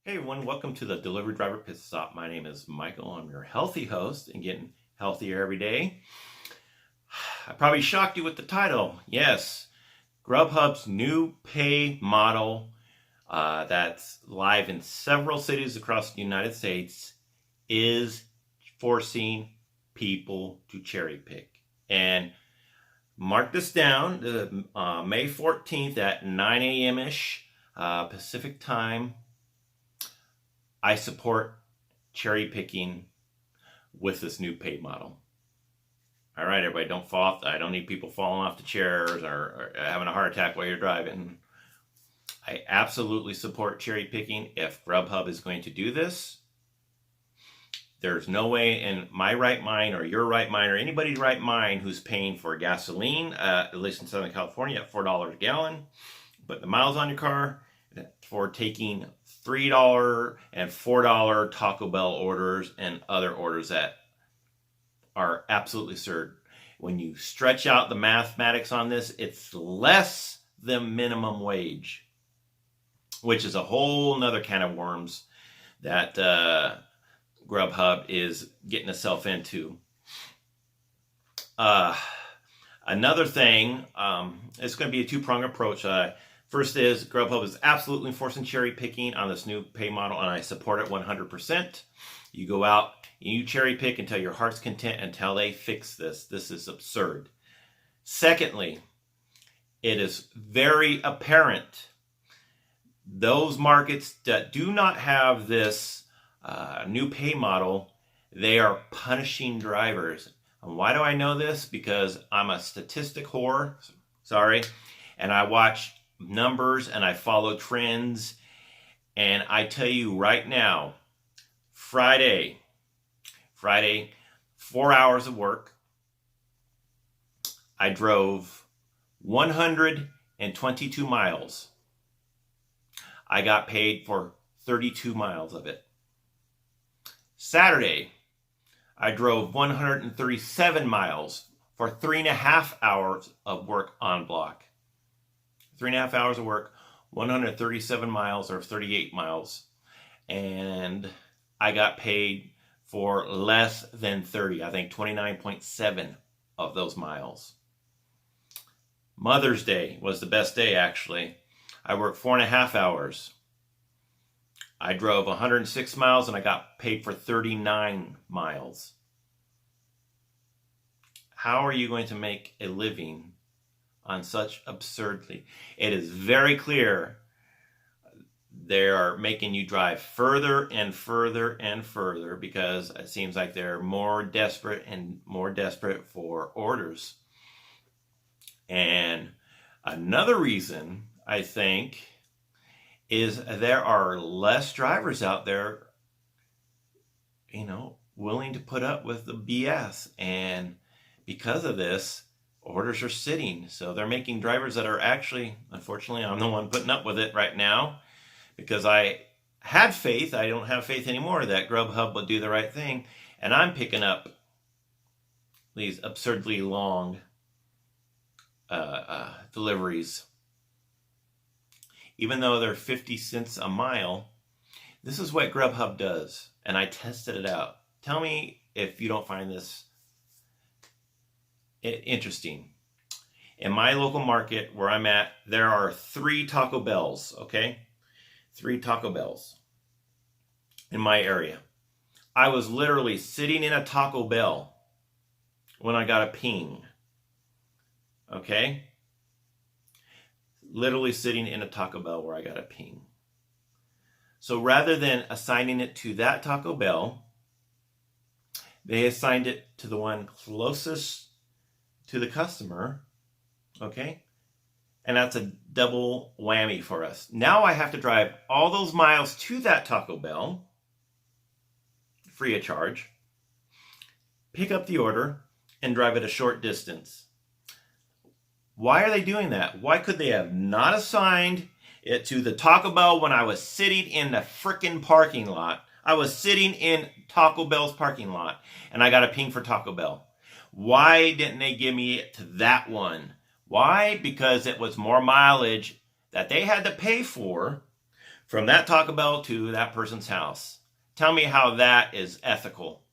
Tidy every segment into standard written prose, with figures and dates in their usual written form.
Hey everyone, welcome to the Delivery Driver Pit Stop. My name is Michael. I'm your healthy host and getting healthier every day. I probably shocked you with the title. Yes, GrubHub's new pay model that's live in several cities across the United States is forcing people to cherry pick. And mark this down, May 14th at 9 a.m.-ish Pacific time. I support cherry picking with this new pay model. All right, everybody, don't fall off. I don't need people falling off the chairs or having a heart attack while you're driving. I absolutely support cherry picking if GrubHub is going to do this. There's no way in my right mind or your right mind or anybody's right mind who's paying for gasoline, at least in Southern California, at $4 a gallon, but the miles on your car for taking $3 and $4 Taco Bell orders and other orders that are absolutely absurd. When you stretch out the mathematics on this, it's less than minimum wage, which is a whole nother can of worms that GrubHub is getting itself into. Another thing, it's going to be a two-pronged approach. First is GrubHub is absolutely enforcing cherry picking on this new pay model, and I support it 100%. You go out and you cherry pick until your heart's content until they fix this. This is absurd. Secondly, it is very apparent those markets that do not have this new pay model, they are punishing drivers. And why do I know this? Because I'm a statistic whore, and I watch numbers and I follow trends, and I tell you right now, Friday, 4 hours of work, I drove 122 miles. I got paid for 32 miles of it. Saturday, I drove 137 miles for 3.5 hours of work on block. 3.5 hours of work, 137 miles or 38 miles. And I got paid for less than 30, I think 29.7 of those miles. Mother's Day was the best day, actually. I worked 4.5 hours. I drove 106 miles and I got paid for 39 miles. How are you going to make a living on such absurdity? It is very clear they are making you drive further and further and further because it seems like they're more desperate and more desperate for orders. And another reason, I think, is there are less drivers out there, willing to put up with the BS. And because of this, orders are sitting. So they're making drivers that are actually, unfortunately, I'm the one putting up with it right now because I had faith. I don't have faith anymore that GrubHub would do the right thing. And I'm picking up these absurdly long deliveries. Even though they're 50 cents a mile, this is what GrubHub does. And I tested it out. Tell me if you don't find this interesting. In my local market where I'm at, there are 3 Taco Bells, okay? 3 Taco Bells in my area. I was literally sitting in a Taco Bell when I got a ping, okay? Literally sitting in a Taco Bell where I got a ping. So rather than assigning it to that Taco Bell, they assigned it to the one closest to the customer, okay? And that's a double whammy for us. Now I have to drive all those miles to that Taco Bell, free of charge, pick up the order, and drive it a short distance. Why are they doing that? Why could they have not assigned it to the Taco Bell when I was sitting in the frickin' parking lot? I was sitting in Taco Bell's parking lot, and I got a ping for Taco Bell. Why didn't they give me it to that one? Why? Because it was more mileage that they had to pay for from that Taco Bell to that person's house. Tell me how that is ethical.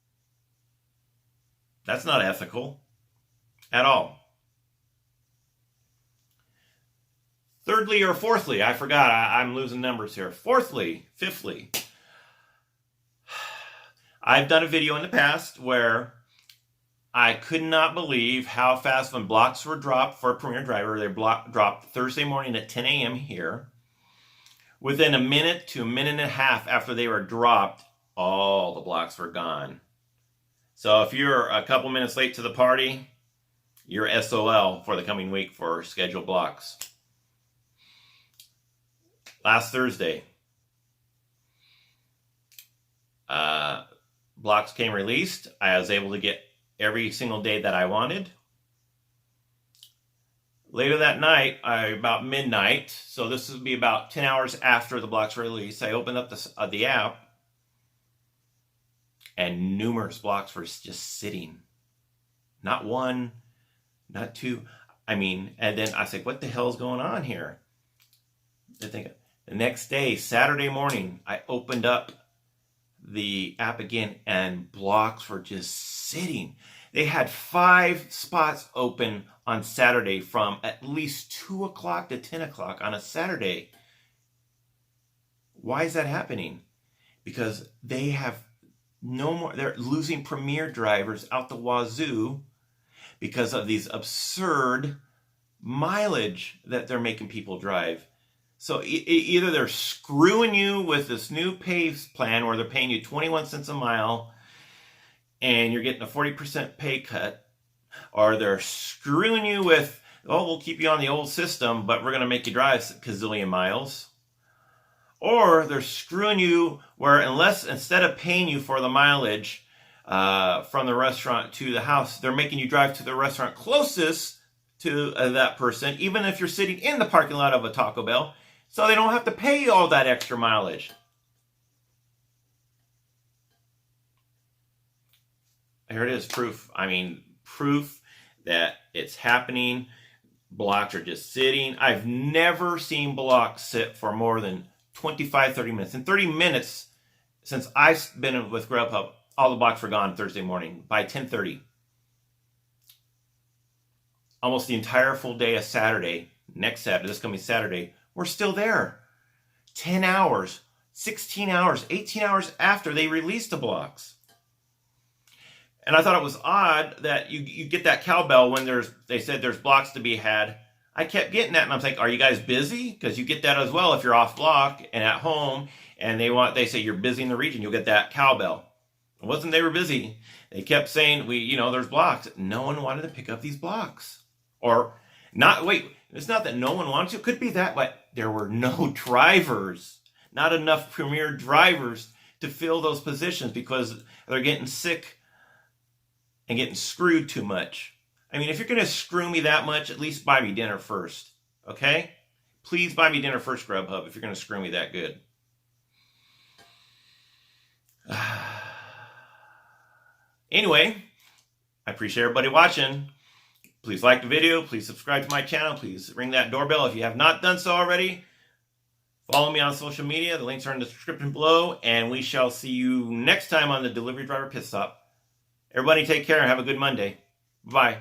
That's not ethical at all. Thirdly or fourthly, I forgot, I'm losing numbers here. Fifthly, I've done a video in the past where I could not believe how fast when blocks were dropped for a Premier driver. They dropped Thursday morning at 10 a.m. here. Within a minute to a minute and a half after they were dropped, all the blocks were gone. So if you're a couple minutes late to the party, you're SOL for the coming week for scheduled blocks. Last Thursday, blocks came released. I was able to get every single day that I wanted. Later that night, about midnight, so this would be about 10 hours after the blocks were released, I opened up the app, and numerous blocks were just sitting. Not one, not two. I mean, and then I said, what the hell is going on here? The next day, Saturday morning, I opened up the app again, and blocks were just sitting. They had 5 spots open on Saturday from at least 2 o'clock to 10 o'clock on a Saturday. Why is that happening? Because they have no more, they're losing Premier drivers out the wazoo because of these absurd mileage that they're making people drive. So either they're screwing you with this new pay plan where they're paying you 21 cents a mile and you're getting a 40% pay cut, or they're screwing you with, oh, we'll keep you on the old system, but we're going to make you drive a gazillion miles. Or they're screwing you where instead of paying you for the mileage from the restaurant to the house, they're making you drive to the restaurant closest to that person, even if you're sitting in the parking lot of a Taco Bell, so they don't have to pay all that extra mileage. Here it is, proof. I mean, proof that it's happening. Blocks are just sitting. I've never seen blocks sit for more than 25, 30 minutes. In 30 minutes, since I've been with GrubHub, all the blocks were gone Thursday morning by 10:30. Almost the entire full day of Saturday, next Saturday, this coming Saturday, we're still there. 10 hours, 16 hours, 18 hours after they released the blocks. And I thought it was odd that you get that cowbell when they said there's blocks to be had. I kept getting that, and I'm like, are you guys busy? Because you get that as well if you're off block and at home, and they say you're busy in the region, you'll get that cowbell. It wasn't they were busy. They kept saying, there's blocks. No one wanted to pick up these blocks. Or not, wait, it's not that no one wanted to. It could be that, but there were no drivers. Not enough Premier drivers to fill those positions because they're getting sick and getting screwed too much. I mean, if you're going to screw me that much, at least buy me dinner first, okay? Please buy me dinner first, GrubHub, if you're going to screw me that good. Anyway, I appreciate everybody watching. Please like the video. Please subscribe to my channel. Please ring that doorbell if you have not done so already. Follow me on social media. The links are in the description below. And we shall see you next time on the Delivery Driver Pit Stop. Everybody take care and have a good Monday. Bye.